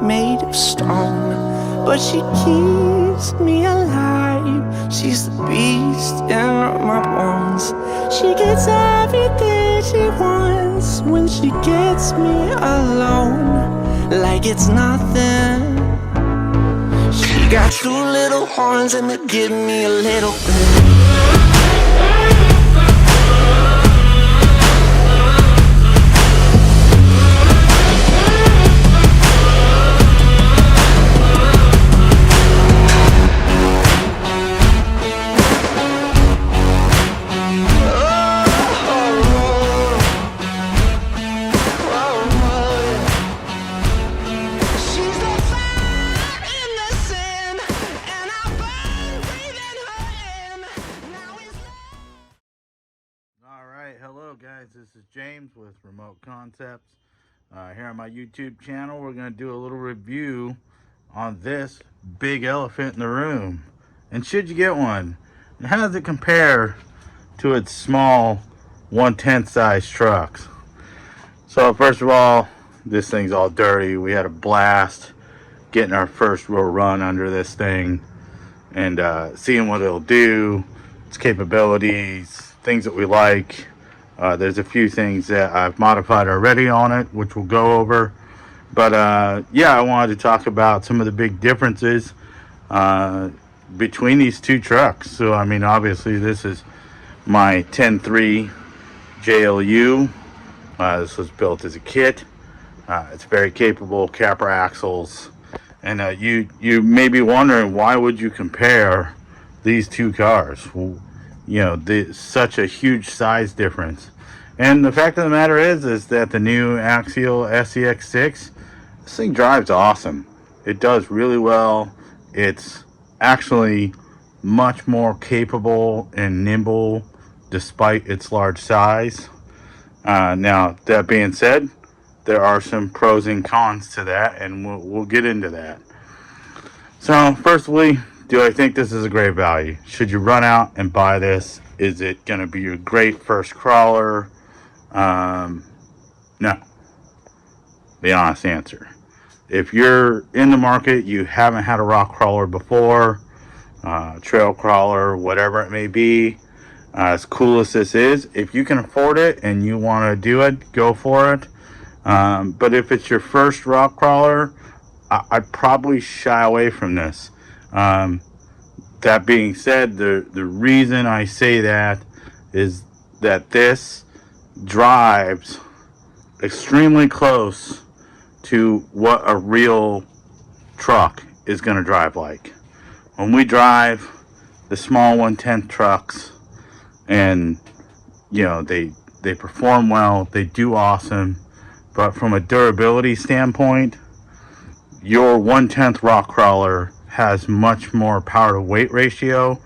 made of stone, but she keeps me alive. She's the beast in my bones. She gets everything she wants when she gets me alone, like it's nothing. She got two little horns and they give me a little bit. Hello guys, this is James with Remote Concepts. Here on my YouTube channel, we're going to do a little review on this big elephant in the room. And should you get one, and how does it compare to its small 1/10 size trucks? So first of all, this thing's all dirty. We had a blast getting our first real run under this thing and seeing what it'll do, its capabilities, things that we like. There's a few things that I've modified already on it, which we'll go over. But yeah, I wanted to talk about some of the big differences between these two trucks. So, I mean, obviously, this is my 10.3 JLU. This was built as a kit. It's very capable, capper axles. And you may be wondering, why would you compare these two cars? Well, you know, such a huge size difference. And the fact of the matter is that the new Axial scx6, this thing drives awesome. It does really well. It's actually much more capable and nimble despite its large size. Now, that being said, there are some pros and cons to that, and we'll get into that. So, firstly, do I think this is a great value? Should you run out and buy this? Is it going to be your great first crawler? No. The honest answer. If you're in the market, you haven't had a rock crawler before, trail crawler, whatever it may be, as cool as this is, if you can afford it and you want to do it, go for it. But if it's your first rock crawler, I'd probably shy away from this. That being said, the reason I say that is that this drives extremely close to what a real truck is going to drive like. When we drive the small 1/10 trucks, and you know, they perform well, they do awesome, but from a durability standpoint, your 1/10 rock crawler has much more power to weight ratio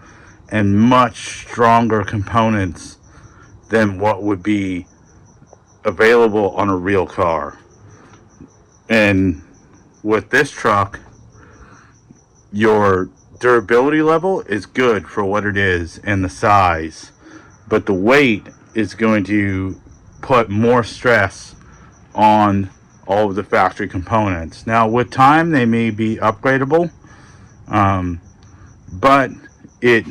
and much stronger components than what would be available on a real car. And with this truck, your durability level is good for what it is and the size, but the weight is going to put more stress on all of the factory components. Now, with time, they may be upgradable, but it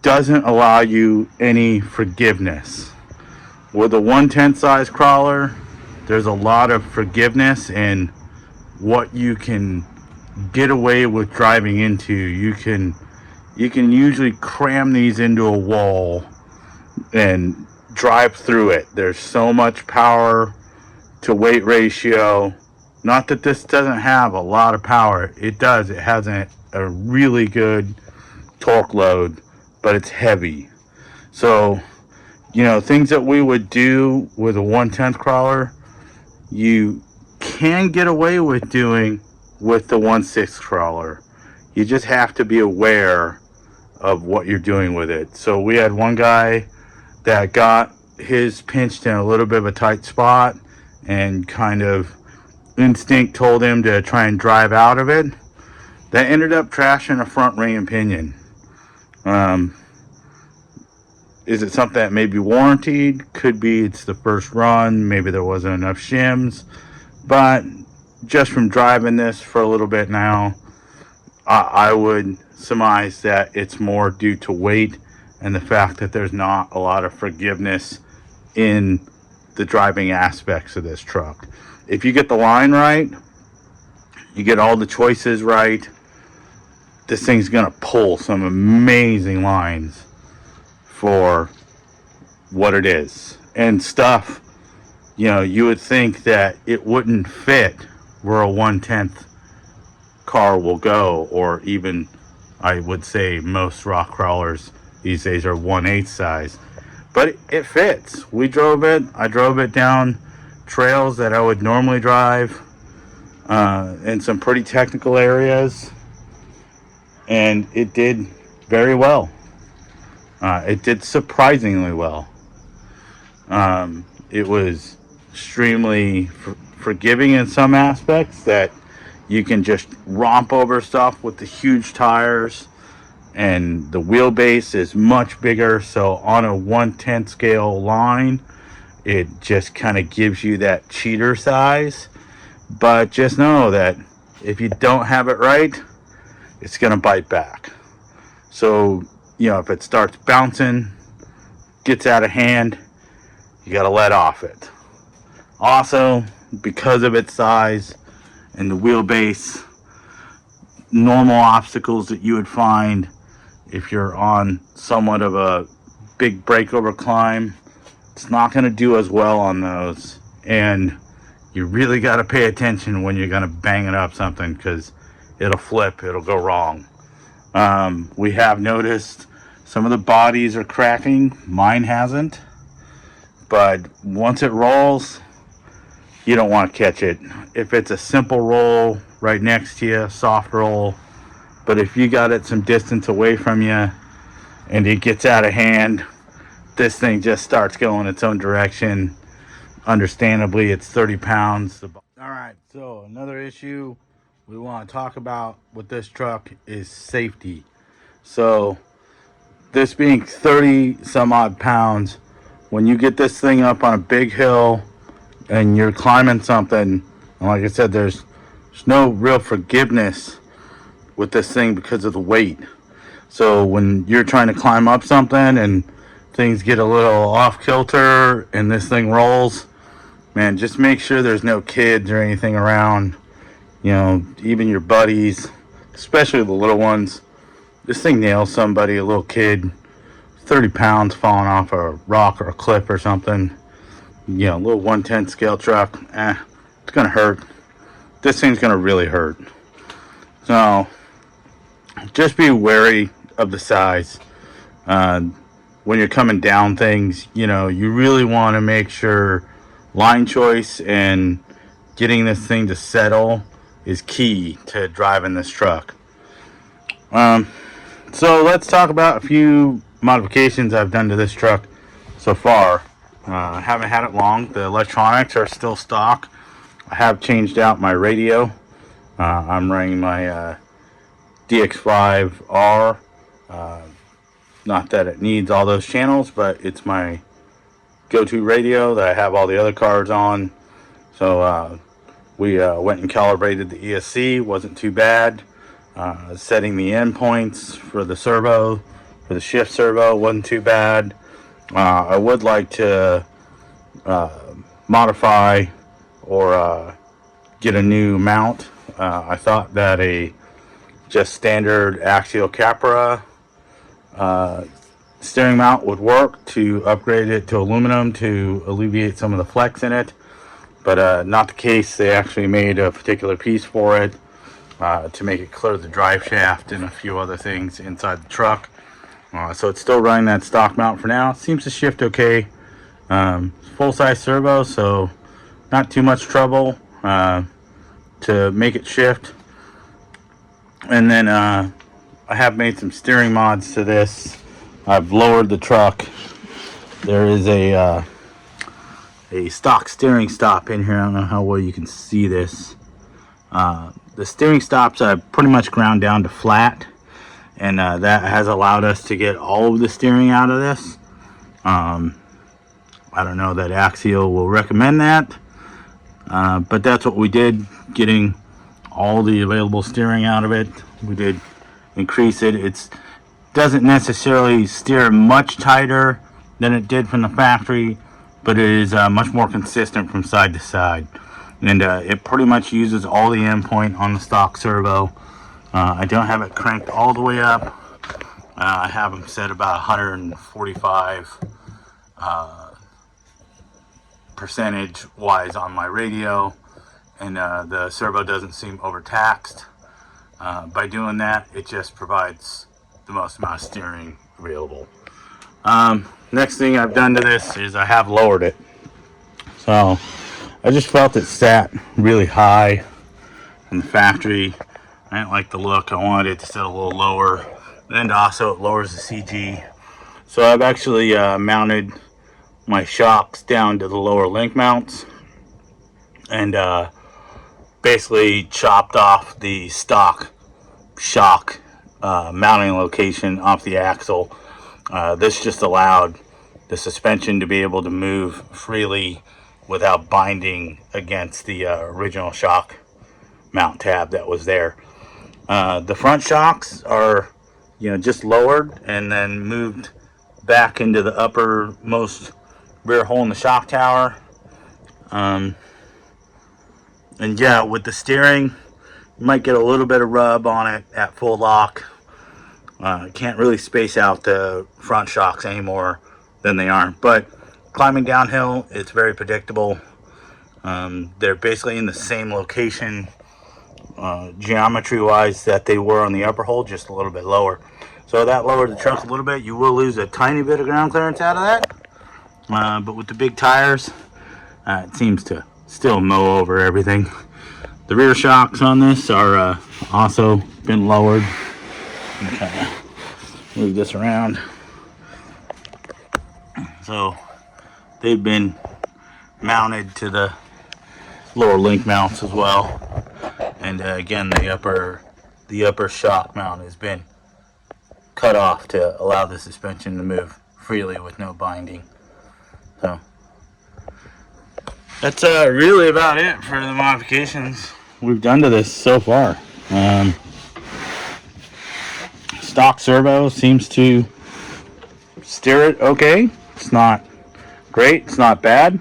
doesn't allow you any forgiveness. With a 1/10 size crawler, there's a lot of forgiveness in what you can get away with driving into. You can usually cram these into a wall and drive through it. There's so much power to weight ratio. Not that this doesn't have a lot of power. It does. It has a really good torque load, but it's heavy. So, you know, things that we would do with a 1/10 crawler, you can get away with doing with the 1/6 crawler. You just have to be aware of what you're doing with it. So we had one guy that got his pinched in a little bit of a tight spot, and kind of instinct told him to try and drive out of it. That ended up trashing a front ring and pinion. Is it something that may be warranted? Could be. It's the first run. Maybe there wasn't enough shims. But just from driving this for a little bit now, I would surmise that it's more due to weight and the fact that there's not a lot of forgiveness in the driving aspects of this truck. If you get the line right, you get all the choices right, this thing's gonna pull some amazing lines for what it is. And stuff, you know, you would think that it wouldn't fit where a 1/10 car will go, or even I would say most rock crawlers these days are 1/8 size, but it fits. We drove it. I drove it down trails that I would normally drive in some pretty technical areas, and it did very well. It did surprisingly well. It was extremely forgiving in some aspects, that you can just romp over stuff with the huge tires, and the wheelbase is much bigger. So on a 1/10 scale line, it just kind of gives you that cheater size. But just know that if you don't have it right, it's going to bite back. So, you know, if it starts bouncing, gets out of hand, you got to let off it. Also, because of its size and the wheelbase, normal obstacles that you would find if you're on somewhat of a big breakover climb, it's not going to do as well on those. And you really got to pay attention when you're going to bang it up something, because it'll flip, it'll go wrong. We have noticed some of the bodies are cracking. Mine hasn't, but once it rolls, you don't want to catch it. If it's a simple roll right next to you, soft roll, but if you got it some distance away from you and it gets out of hand, this thing just starts going its own direction. Understandably, it's 30 pounds. All right, so another issue we want to talk about with this truck is safety. So this being 30 some odd pounds, when you get this thing up on a big hill and you're climbing something, and like I said, there's no real forgiveness with this thing because of the weight. So when you're trying to climb up something and things get a little off kilter and this thing rolls, man, just make sure there's no kids or anything around. You know, even your buddies, especially the little ones. This thing nails somebody, a little kid, 30 pounds falling off a rock or a cliff or something. You know, a little 1/10 scale truck, it's gonna hurt. This thing's gonna really hurt. So just be wary of the size. When you're coming down things, you know, you really want to make sure line choice and getting this thing to settle is key to driving this truck. So let's talk about a few modifications I've done to this truck so far. I haven't had it long. The electronics are still stock. I have changed out my radio. I'm running my DX5R. Not that it needs all those channels, but it's my go-to radio that I have all the other cars on. So we went and calibrated the ESC. Wasn't too bad. Setting the endpoints for the servo, for the shift servo, wasn't too bad. I would like to modify or get a new mount. I thought that a just standard Axial Capra steering mount would work, to upgrade it to aluminum to alleviate some of the flex in it, but not the case. They actually made a particular piece for it to make it clear the drive shaft and a few other things inside the truck. So it's still running that stock mount for now. It seems to shift okay. Full-size servo, so not too much trouble to make it shift. And then I have made some steering mods to this. I've lowered the truck. There is a stock steering stop in here. I don't know how well you can see this. The steering stops I pretty much ground down to flat, and that has allowed us to get all of the steering out of this. I don't know that Axial will recommend that. But that's what we did, getting all the available steering out of it. We did increase it. It doesn't necessarily steer much tighter than it did from the factory, but it is much more consistent from side to side. And it pretty much uses all the endpoint on the stock servo. I don't have it cranked all the way up. I have them set about 145 percentage wise on my radio, and the servo doesn't seem overtaxed. By doing that, it just provides the most amount of steering available. Next thing I've done to this is I have lowered it. So I just felt it sat really high in the factory. I didn't like the look. I wanted it to sit a little lower. And also it lowers the CG. So I've actually mounted my shocks down to the lower link mounts, and basically chopped off the stock shock mounting location off the axle. This just allowed the suspension to be able to move freely without binding against the original shock mount tab that was there. The front shocks are, just lowered and then moved back into the uppermost rear hole in the shock tower. And yeah, with the steering, you might get a little bit of rub on it at full lock. Can't really space out the front shocks any more than they are. But climbing downhill, it's very predictable. They're basically in the same location geometry wise that they were on the upper hole, just a little bit lower. So that lowered the truck a little bit. You will lose a tiny bit of ground clearance out of that. But with the big tires, it seems to still mow over everything. The rear shocks on this are also been lowered. I'm gonna kind of move this around. So they've been mounted to the lower link mounts as well. And again, the upper shock mount has been cut off to allow the suspension to move freely with no binding. So that's really about it for the modifications we've done to this so far. Stock servo seems to steer it okay. It's not great, it's not bad.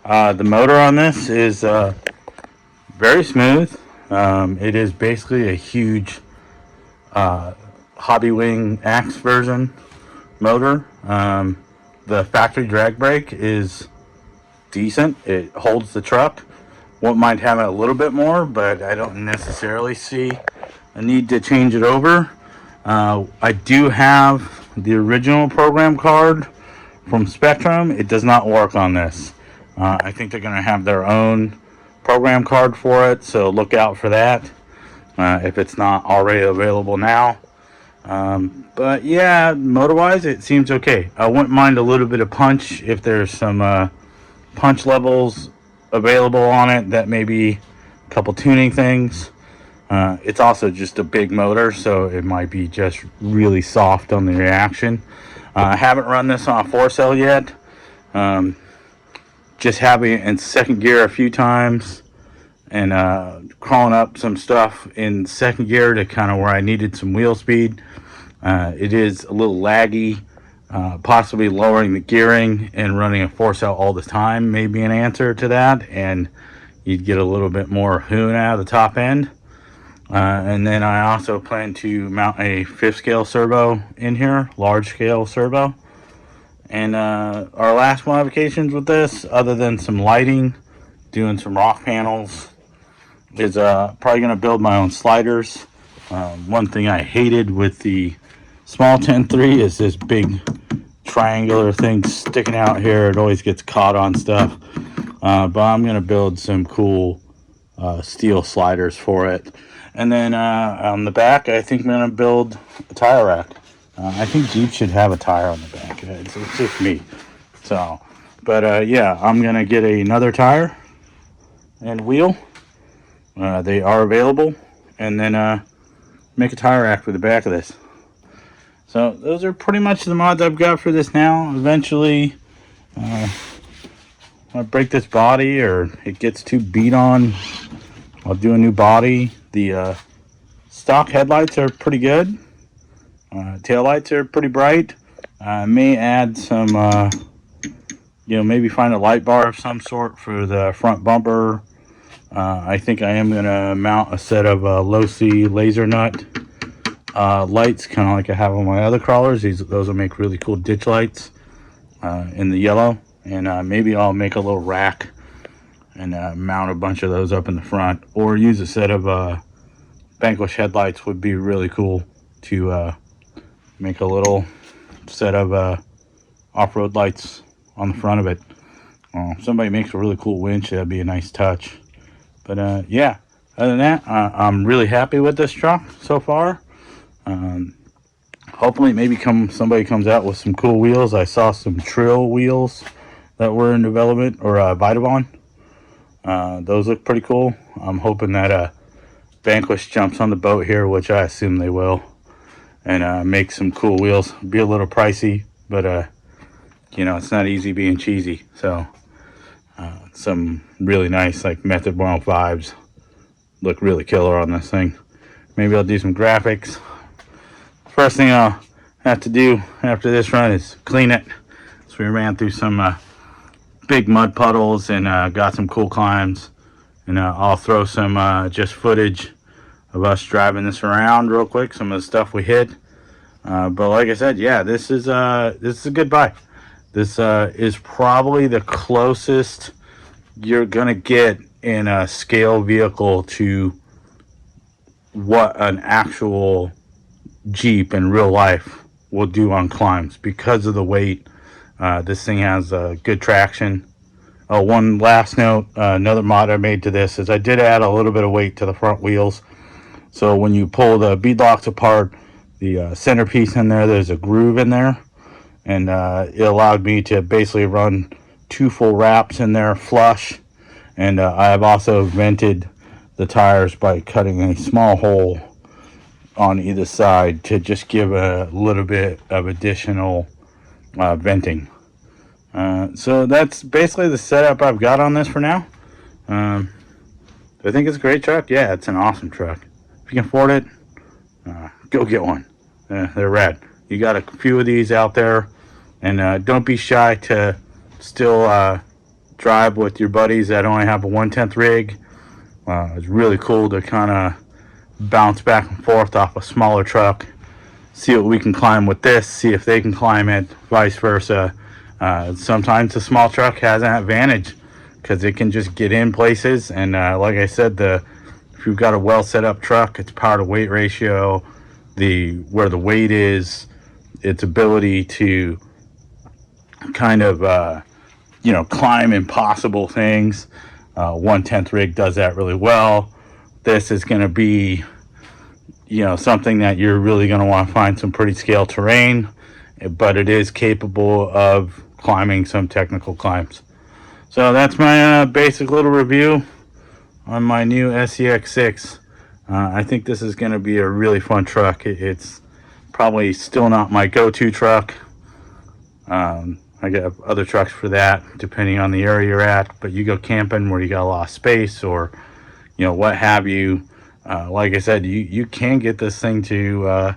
The motor on this is very smooth. It is basically a huge Hobby Wing Axe version motor. The factory drag brake is decent. It holds the truck. What might have it a little bit more, but I don't necessarily see a need to change it over. I do have the original program card from Spectrum. It does not work on this. I think they're going to have their own program card for it, so look out for that if it's not already available now. But yeah, motor-wise, it seems okay. I wouldn't mind a little bit of punch if there's some punch levels available on it. That may be a couple tuning things. It's also just a big motor, so it might be just really soft on the reaction. I haven't run this on a 4-cell yet. Just having it in second gear a few times and crawling up some stuff in second gear to kind of where I needed some wheel speed. It is a little laggy. Possibly lowering the gearing and running a 4-cell all the time may be an answer to that, and you'd get a little bit more hoon out of the top end. And then I also plan to mount a 5th scale servo in here, large scale servo. And our last modifications with this, other than some lighting, doing some rock panels, is probably going to build my own sliders. One thing I hated with the small 10.3 is this big triangular thing sticking out here. It always gets caught on stuff. But I'm going to build some cool steel sliders for it. And then on the back, I think I'm going to build a tire rack. I think Jeep should have a tire on the back. It's just me. So, but yeah, I'm going to get another tire and wheel. They are available. And then make a tire rack for the back of this. So those are pretty much the mods I've got for this now. Eventually, I break this body or it gets too beat on, I'll do a new body. The stock headlights are pretty good. Tail lights are pretty bright. I may add some, maybe find a light bar of some sort for the front bumper. I think I am going to mount a set of low-C laser nut lights, kind of like I have on my other crawlers. Those will make really cool ditch lights in the yellow. And maybe I'll make a little rack and mount a bunch of those up in the front, or use a set of Vanquish headlights. Would be really cool to make a little set of off-road lights on the front of it. If somebody makes a really cool winch, that'd be a nice touch. But yeah, other than that, I'm really happy with this truck so far. Hopefully maybe somebody comes out with some cool wheels. I saw some Trill wheels that were in development, or Vitavon. Those look pretty cool. I'm hoping that Vanquish jumps on the boat here, which I assume they will, and make some cool wheels. Be a little pricey, but it's not easy being cheesy. So some really nice, like, Method 105s look really killer on this thing. Maybe I'll do some graphics. First thing I'll have to do after this run is clean it. So we ran through some big mud puddles and got some cool climbs. And I'll throw some just footage of us driving this around real quick, some of the stuff we hit. But like I said, yeah, this is a good buy. This is probably the closest you're gonna get in a scale vehicle to what an actual Jeep in real life will do on climbs because of the weight. This thing has good traction. One last note, another mod I made to this is I did add a little bit of weight to the front wheels. So when you pull the beadlocks apart, the centerpiece in there, there's a groove in there, and it allowed me to basically run 2 full wraps in there flush. And I have also vented the tires by cutting a small hole on either side to just give a little bit of additional venting. So that's basically the setup I've got on this for now. I think it's a great truck. Yeah, it's an awesome truck. If you can afford it, go get one. They're rad. You got a few of these out there, and don't be shy to still drive with your buddies that only have a 1/10 rig. It's really cool to kind of bounce back and forth off a smaller truck, see what we can climb with this, see if they can climb it, vice versa. Sometimes the small truck has an advantage because it can just get in places, and like I said, if you've got a well set up truck, its power to weight ratio, where the weight is, its ability to kind of climb impossible things. 1/10 rig does that really well. This is going to be something that you're really going to want to find some pretty scale terrain, but it is capable of climbing some technical climbs. So that's my basic little review on my new scx6. I think this is going to be a really fun truck. It's probably still not my go-to truck. I got other trucks for that depending on the area you're at, but you go camping where you got a lot of space, or what have you. Like I said, you can get this thing to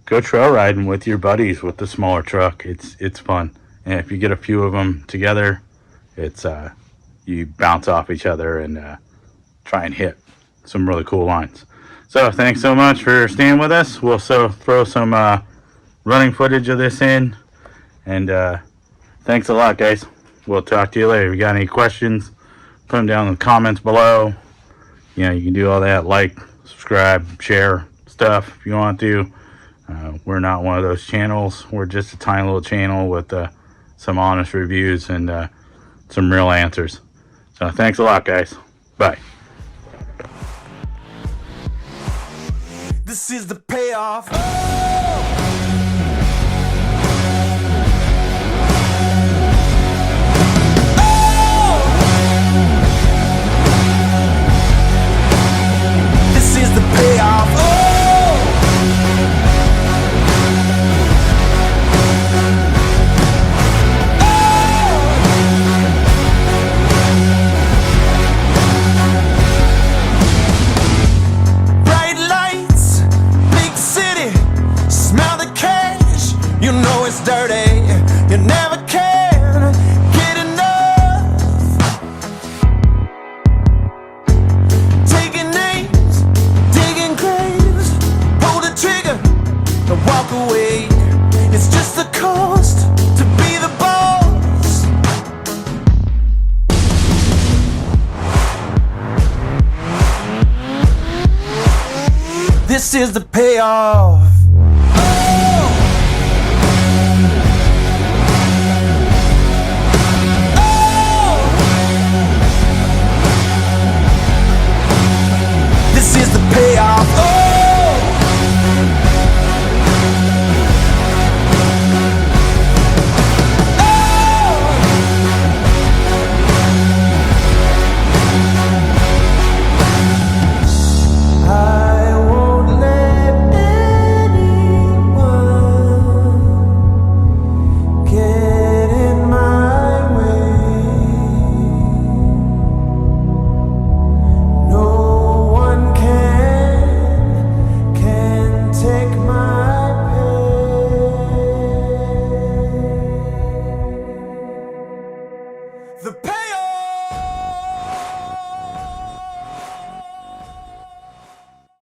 go trail riding with your buddies with the smaller truck. It's fun, and if you get a few of them together, it's you bounce off each other and try and hit some really cool lines. So thanks so much for staying with us. We'll throw some running footage of this in, and thanks a lot, guys. We'll talk to you later. If you got any questions, put them down in the comments below. You can do all that, like, subscribe, share stuff if you want to. We're not one of those channels. We're just a tiny little channel with some honest reviews and some real answers. So thanks a lot, guys. Bye. This is the payoff. This is the payoff. You know it's dirty, you never can get enough. Taking names, digging graves, pull the trigger and walk away. It's just the cost to be the boss. This is the payoff. This is the payoff.